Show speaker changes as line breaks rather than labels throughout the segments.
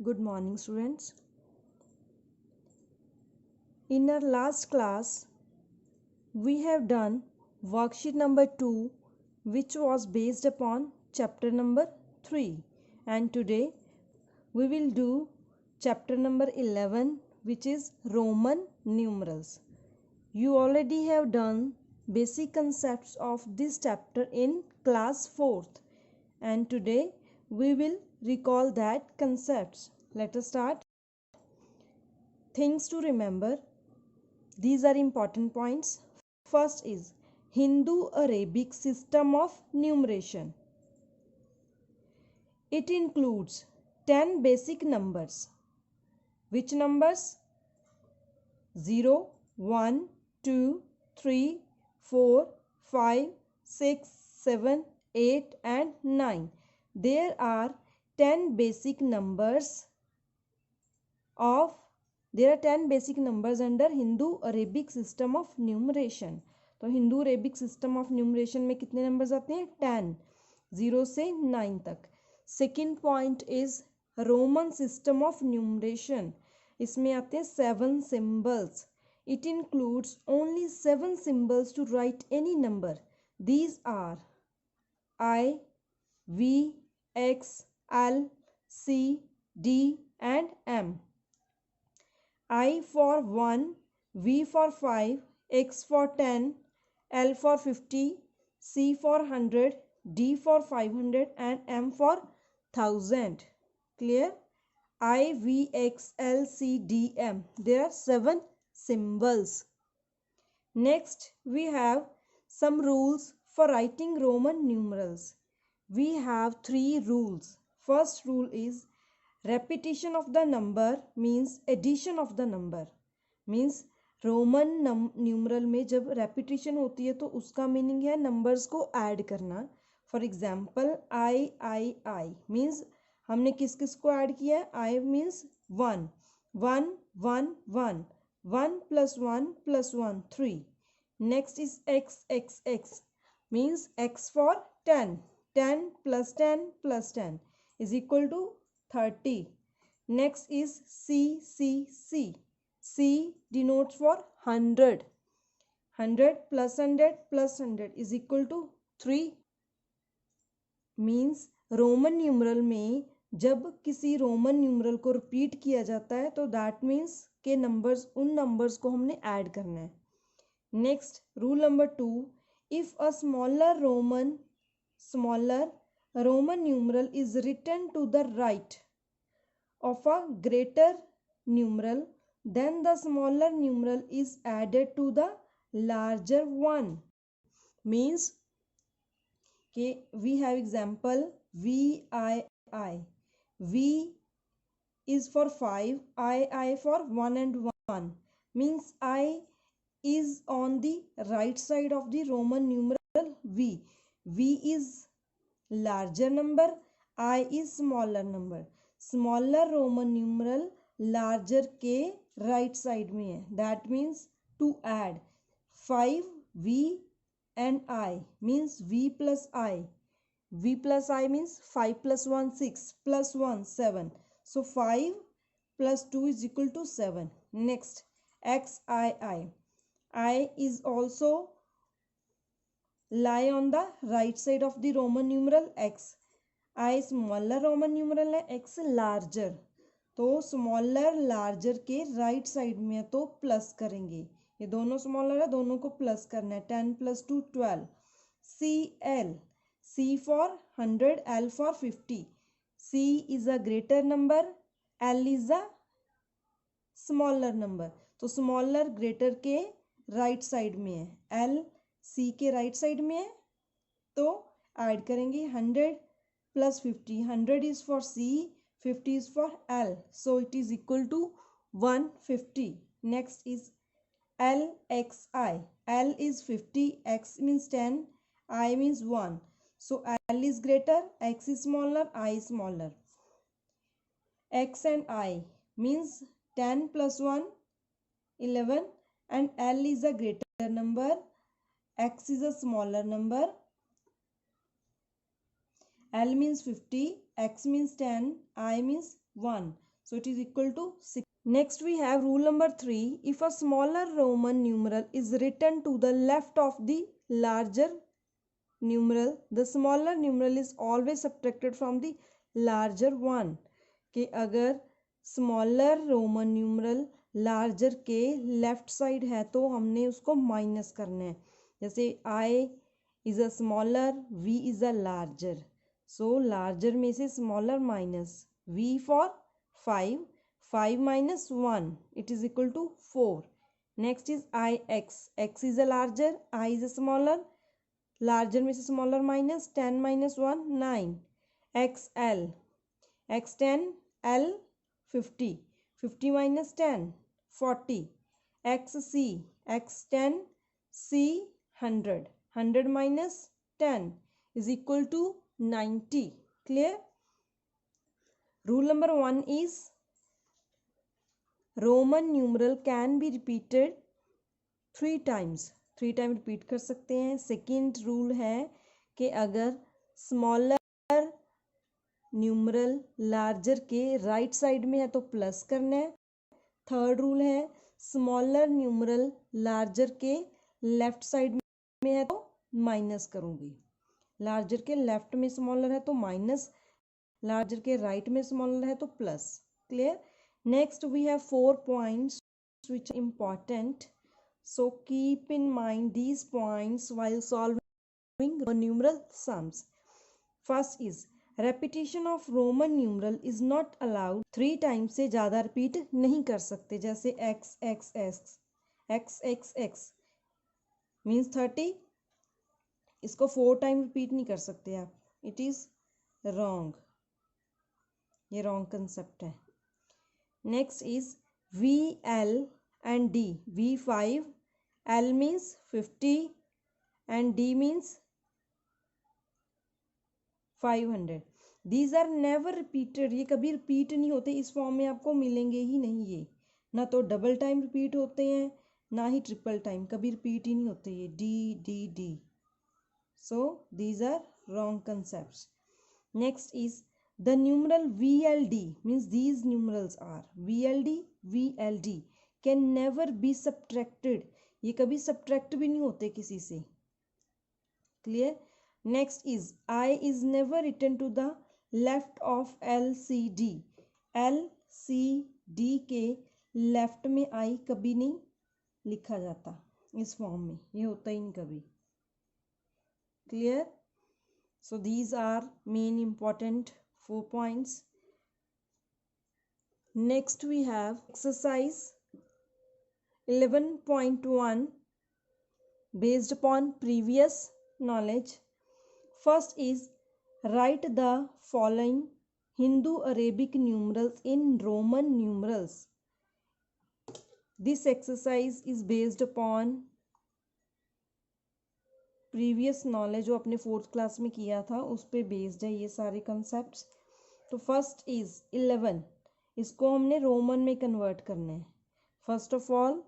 Good morning, students. In our last class, we have done worksheet number 2, which was based upon chapter number 3. And today, we will do chapter number 11, which is Roman numerals. You already have done basic concepts of this chapter in class 4th. And today, we will recall that concepts. Let us start. Things to remember. These are important points. First is Hindu-Arabic system of numeration. It includes 10 basic numbers. Which numbers? 0, 1, 2, 3, 4, 5, 6, 7, 8 and 9. There are 10 basic numbers of There are 10 basic numbers under Hindu-Arabic system of numeration. तो Hindu Arabic system of numeration में कितने numbers आते हैं? 10, 0 से 9 तक. Second point is Roman system of numeration. इसमें आते हैं 7 symbols. It includes only 7 symbols to write any number. These are I, V, X, L, C, D and M. I for 1, V for 5, X for 10, L for 50, C for 100, D for 500 and M for 1000. Clear? I, V, X, L, C, D, M. There are 7 symbols. Next, we have some rules for writing Roman numerals. We have 3 rules. First rule is repetition of the number means addition of the number. Means Roman numeral में जब repetition होती है तो उसका meaning है numbers को add करना. For example I means हमने किस किस को ऐड किया है? I means 1, 1, 1, 1, 1 plus 1 plus 1, 3. Next is x means x for 10, 10 plus 10 plus 10 is equal to 30. Next is C. C denotes for 100. 100 plus 100 plus 100 is equal to 3. Means Roman numeral में जब किसी Roman numeral को repeat किया जाता है तो that means के numbers उन नंबर्स को हमने ऐड करना है. Next rule number 2. If a smaller Roman numeral is written to the right of a greater numeral, then the smaller numeral is added to the larger one. Means we have example VII. V is for 5, I for 1 and 1. Means I is on the right side of the Roman numeral V. V is larger number, I is smaller number. Smaller Roman numeral larger के right side में है. That means to add 5 V and I means V plus I. V plus I means 5 plus 1 6 plus 1 7. So 5 plus 2 is equal to 7. Next XII. I is also lie on the right side of the Roman numeral X. I smaller Roman numeral है, X larger. तो smaller larger के right side में तो plus करेंगे. ये दोनों smaller है, दोनों को प्लस करना है. 10 plus 2 12. CL. C for 100, L for 50. C is a greater number, L is a smaller number. तो स्मॉलर ग्रेटर के राइट साइड में है, L C के राइट साइड में है तो ऐड करेंगे 100 plus 50. 100 is for C, 50 is for L. So it is equal to 150. Next is LXI. L is 50, X means 10, I means 1. So L is greater, X is smaller, I is smaller. X and I means 10 plus 1, 11 and L is a greater number. X is a smaller number. L means 50, X means 10, I means 1. So it is equal to 6. Next we have rule number 3. If a smaller Roman numeral is written to the left of the larger numeral, the smaller numeral is always subtracted from the larger one. कि अगर smaller roman numeral larger के left side है तो हमने उसको minus करना है. जैसे I is a smaller, V is a larger, so larger में से smaller minus V for 5, 5 minus 1 it is equal to 4. Next is I x, x is a larger, I is a smaller, larger में से smaller minus 10 minus 1 9. x l, x 10, l 50, 50 minus 10 40. x c, x 10, c 100, 100 minus 10 is equal to 90. Clear? Rule number 1 is Roman numeral can be repeated 3 times. 3 time repeat कर सकते हैं. Second rule है कि अगर smaller numeral larger के right side में है तो प्लस करना है. थर्ड रूल है स्मॉलर न्यूमरल लार्जर के लेफ्ट साइड में है तो माइनस करूँगी. लार्जर के लेफ्ट में स्मॉलर है तो माइनस, लार्जर के राइट में स्मॉलर है तो plus. Clear? Next we have 4 points which are important. So keep in mind these points while solving numeral sums. First is repetition of Roman numeral is not allowed. 3 times से ज़्यादा repeat नहीं कर सकते. जैसे x x x x x x means 30. इसको 4 time repeat नहीं कर सकते आप. It is wrong. ये wrong concept है. Next is VL and D. V5, L means 50 and D means 500. These are never repeated. ये कभी repeat नहीं होते. इस फॉर्म में आपको मिलेंगे ही नहीं. ये ना तो डबल टाइम रिपीट होते हैं ना ही ट्रिपल टाइम. कभी रिपीट ही नहीं होते ये D D D. So these are wrong concepts. Next is the numeral VLD means these numerals are VLD, VLD can never be subtracted. ये कभी subtract भी नहीं होते किसी से. Clear? Next is I is never written to the left of LCD. LCD के left में I कभी नहीं लिखा जाता इस फॉर्म में. ये होता ही नहीं कभी. Clear? So these are main important 4 points. Next we have exercise 11.1 based upon previous knowledge. First is write the following Hindu Arabic numerals in Roman numerals. This exercise is based upon previous knowledge जो अपने 4th class में किया था उस पे based है ये सारे कंसेप्ट्स. तो फर्स्ट इज 11. इसको हमने रोमन में कन्वर्ट करना है. First of all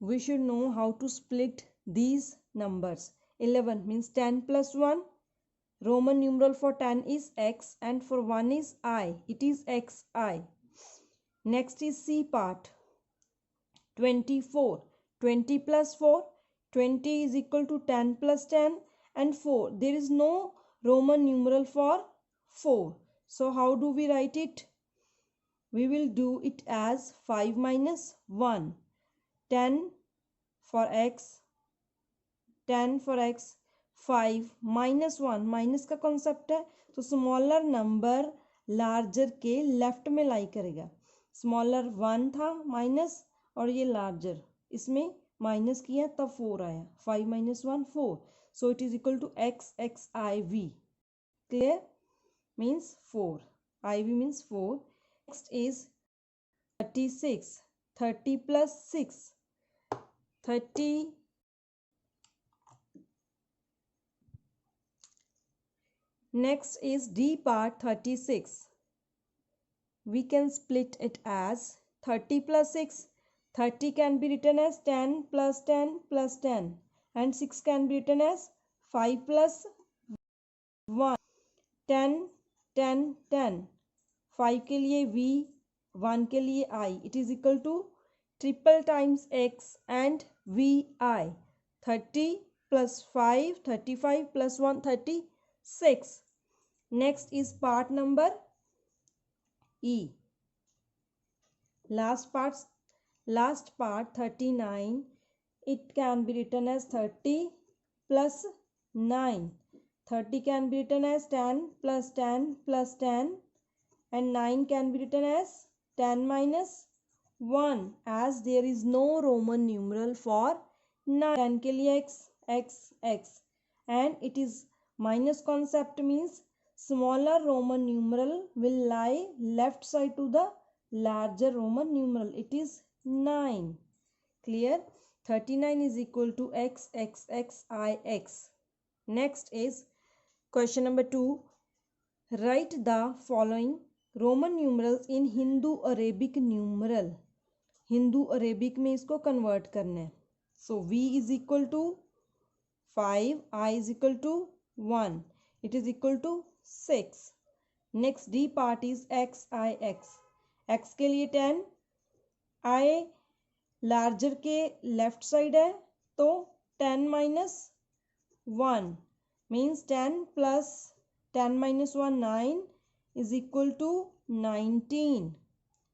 we should know how to split these numbers. 11 means 10 plus 1. Roman numeral for 10 is x and for 1 is I. It is xi. Next is C part. 24. 20 plus 4. 20 is equal to 10 plus 10 and 4. There is no Roman numeral for 4. So how do we write it? We will do it as 5 minus 1. 10 for x, 10 for x, 5 minus 1. Minus का concept है तो smaller number larger के left में लाई करेगा. Smaller 1 था minus और ये larger इसमें माइनस किया तब 4 आया. 5 minus 1 4. So it is equal to x x I v. Clear? Means 4. IV means 4. Next is 36. 30 plus 6. 30. Next is D part 36. We can split it as 30 plus 6. 30 can be written as 10 plus 10 plus 10 and 6 can be written as 5 plus 1. 10 10 10. 5 के लिए v, 1 के लिए i. It is equal to triple times x and vi. 30 plus 5, 35 plus 1, 36. Next is part number E. Last part 39. It can be written as 30 plus 9. 30 can be written as 10 plus 10 plus 10, and 9 can be written as 10 minus 1, as there is no Roman numeral for 9. 10 के लिए x, and it is minus concept, means smaller Roman numeral will lie left side to the larger Roman numeral. It is 9. Clear? 39 is equal to x, I, x. Next is question number 2. Write the following Roman numerals in Hindu Arabic numeral. Hindu Arabic में इसको convert करना है. So v is equal to 5, I is equal to 1. It is equal to 6. Next D part is x, I, x. x के लिए 10, I larger के left side है तो 10 minus 1 means 10 plus 10 minus 1, 9 is equal to 19.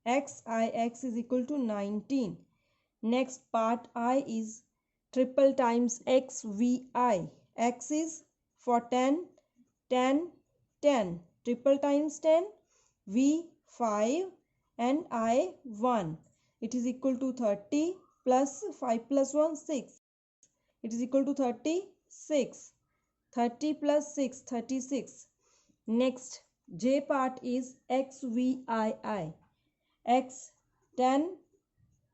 X, I, x is equal to 19. Next part I is triple times x, vi. X is for 10, 10, 10. Triple times 10, v 5 and I 1. It is equal to 30 plus 5 plus 1, 6. It is equal to 36. 30 plus 6, 36. Next, J part is x, v, I. X 10,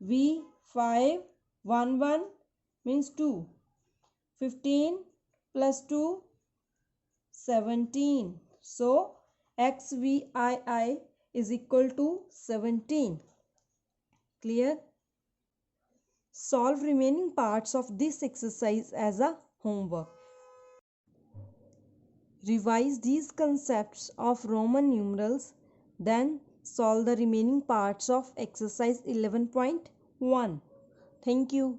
v 5, 1, 1 means 2. 15 plus 2, 17. So, x, v, I is equal to 17. Clear? Solve remaining parts of this exercise as a homework. Revise these concepts of Roman numerals, then solve the remaining parts of exercise 11.1. Thank you.